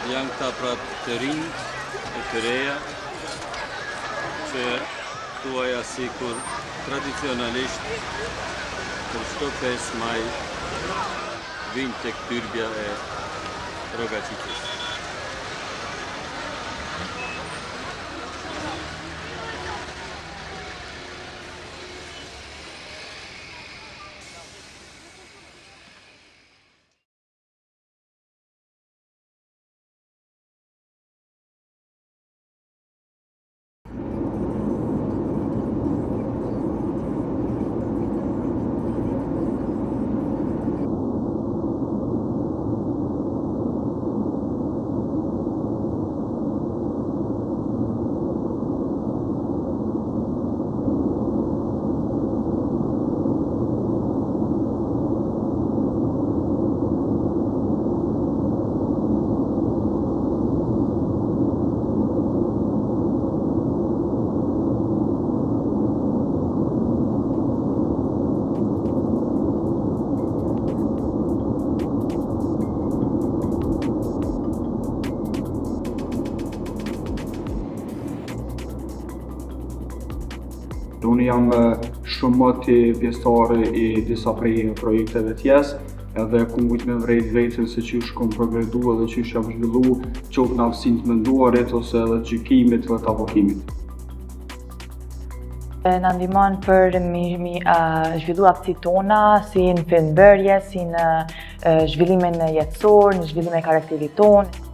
Janë këta pra të rinj e të reja që thuaja sikur tradicionalisht për çdo 5 maj vinë tek tyrbja e Rogaqicës. Unë jam shumë moti pjesëtari i disa prej projekteve tjesë, edhe ku mujt me vrejt vetën se qysh kom progredu edhe qysh jam zhvillu qoftë në aftësinë të menduarit ose edhe të gjykimit dhe të avokimit. Na ndihmon për mi zhvillu aftësitë tona, si në fenbërje, si në zhvillimin jetësor, në zhvillimin e karakterit tonë.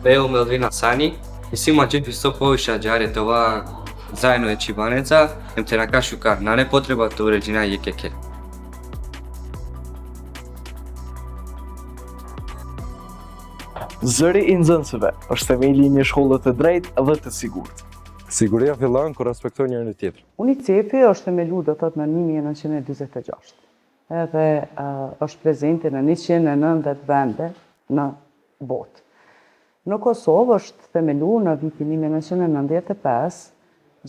Evo me Odrina Sani i svima ću isto povišađare toga zajedno je čibaneca, im te nakašu kar, na ne potreba të uregjina je keke. Zëri i nxënësve është themeli i një shkolle të drejtë dhe të sigurt. Siguria fillon kur respektojnë njëri tjetrin. UNICEF-i është themelu do të thotë në 1946. Edhe është prezente në 190 vende në botë. Në Kosovë është themelu në vitin 1995,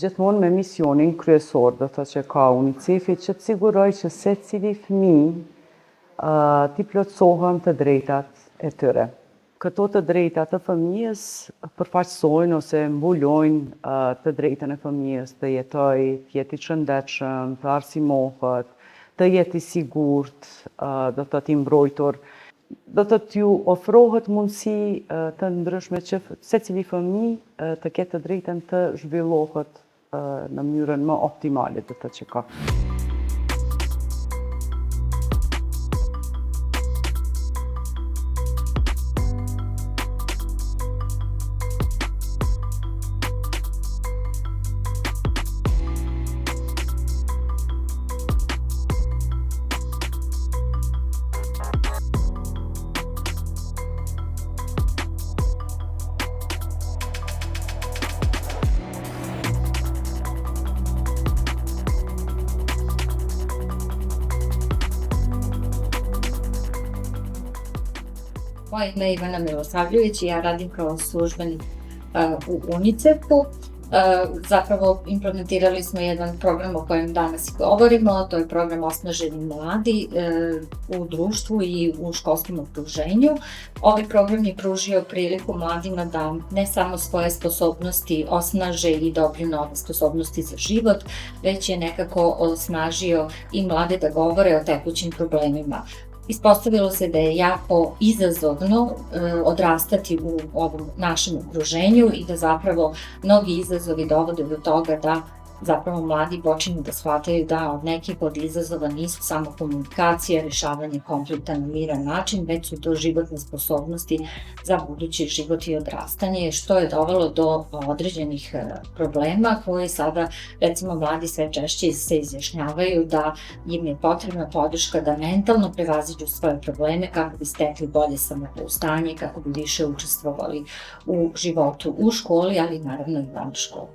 gjithmonë me misionin kryesor, do të thotë që ka UNICEF-i që të sigurojë që secili fëmijë t'i plotësohen të drejtat e tyre. Këto të drejtat të fëmijës përfaqësojnë ose mbulojnë të drejtën e fëmijës të jetojë, të jetë i shëndetshëm, të arsimohet, të jetë i sigurt, do të thotë i mbrojtur. Do të t'ju ofrohet mundësi të ndryshme që secili fëmijë të ketë të drejtën të zhvillohet në mënyrën më optimale do të thotë që ka. Moje ime je Ivana Milosavljević i ja radim kao službenik u UNICEF-u. Zapravo implementirali smo jedan program o kojem danas govorimo, to je program Osnaženi mladi u društvu i u školskom okruženju. Ovaj program je pružio priliku mladima da ne samo svoje sposobnosti osnaže i dobiju nove sposobnosti za život, već je nekako osnažio i mlade da govore o tekućim problemima. Ispostavilo se da je jako izazovno odrastati u ovom našem okruženju i da zapravo mnogi izazovi dovode do toga da zapravo mladi počinju da shvataju da od nekih od izazova nisu samo komunikacija, rješavanje konflikta na miran način, već su to životne sposobnosti za budući život i odrastanje, što je dovelo do određenih problema koji sada, recimo, mladi sve češće se izjašnjavaju da im je potrebna podrška da mentalno prevaziđu svoje probleme kako bi stekli bolje samopouzdanje, kako bi više učestvovali u životu u školi, ali naravno i van škole.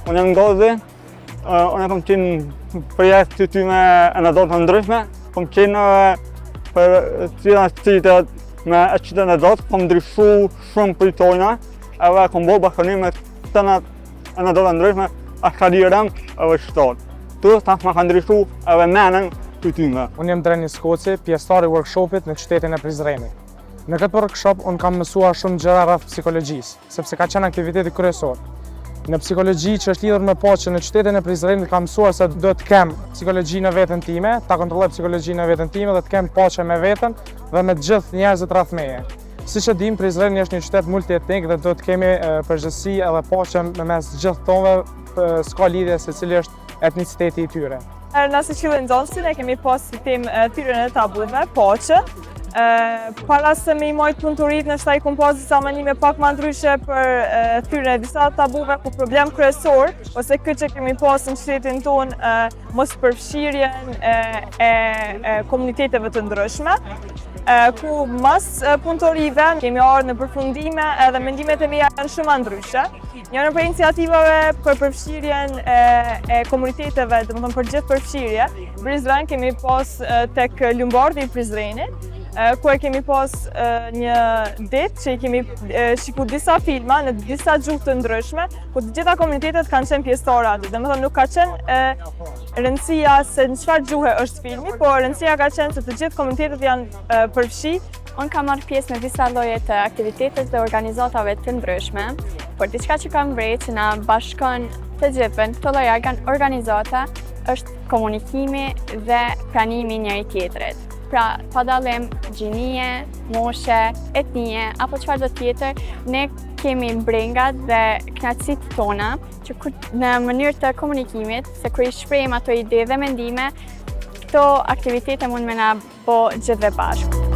unë jam Gozi, unë kam qenë përjes të ty me anekdota të ndryshme, kam qenë për cilat qytet me qytet anekdot, kam ndryshu shumë për tojna, edhe kam bërë bashkëpunime të anekdota ndryshme, a karierën edhe shtatë. Tu tash ma ka ndryshu edhe menën të tyme. Unë jam Dreni Skoci, pjesëtar i workshopit në qytetin e Prizrenit. Në këtë workshop unë kam mësuar shumë gjëra rreth psikologjisë, sepse ka qenë aktiviteti kryesor. Në psikologji që është lidhur me paqen në qytetin e Prizrenit kam mësuar se do të kem psikologji në veten time, ta kontrolloj psikologjinë në veten time dhe të kem paqe me veten dhe me të gjithë njerëzit rreth meje. Siç e dim, Prizreni është një qytet multietnik dhe do të kemi përgjithësi edhe paqe mes gjithë tonëve, s'ka lidhje se cili është etniciteti i tyre. Në Siçillën Zonsin e kemi pas si temë thyrjen e tabuve, paqe. Para se me i mojtë punëturit, nështë i kom pas disa menime pak ma ndryshe për thyrjen e disa tabuve, ku problem kryesor, ose këtë që kemi pas në qytetin tonë, mos përfshirjen e komuniteteve të ndryshme, ku mas punëtorive kemi ardhur në përfundime edhe mendimet e mia janë shumë ndryshe. Njëra prej iniciativave për përfshirjen e komuniteteve, domethënë për gjithë përfshirje, Prizren kemi pas tek Lumbardi i Prizrenit, ku e kemi pas një ditë që i kemi shiku disa filma në disa gjuhë të ndryshme, ku të gjitha komunitetet kanë qenë pjesëtar aty. Domethënë nuk ka qenë rëndësia se në çfarë gjuhe është filmi, por rëndësia ka qenë se të gjithë komunitetet janë përfshi. Unë kam marrë pjesë në disa lloje të aktivitetet dhe organizatave të ndryshme, por diçka që kam vrejtë që na bashkon të gjithëve në këto lloje organizata është komunikimi dhe pranimi njëri tjetrit. Pra, pa dallim gjinie, moshe, etnie apo çfarë do tjetër, ne kemi brengat dhe kënaqësitë tona që në mënyrë të komunikimit, se kur i shprehim ato ide dhe mendime, këto aktivitete mund me na bo gjithë dhe bashkë.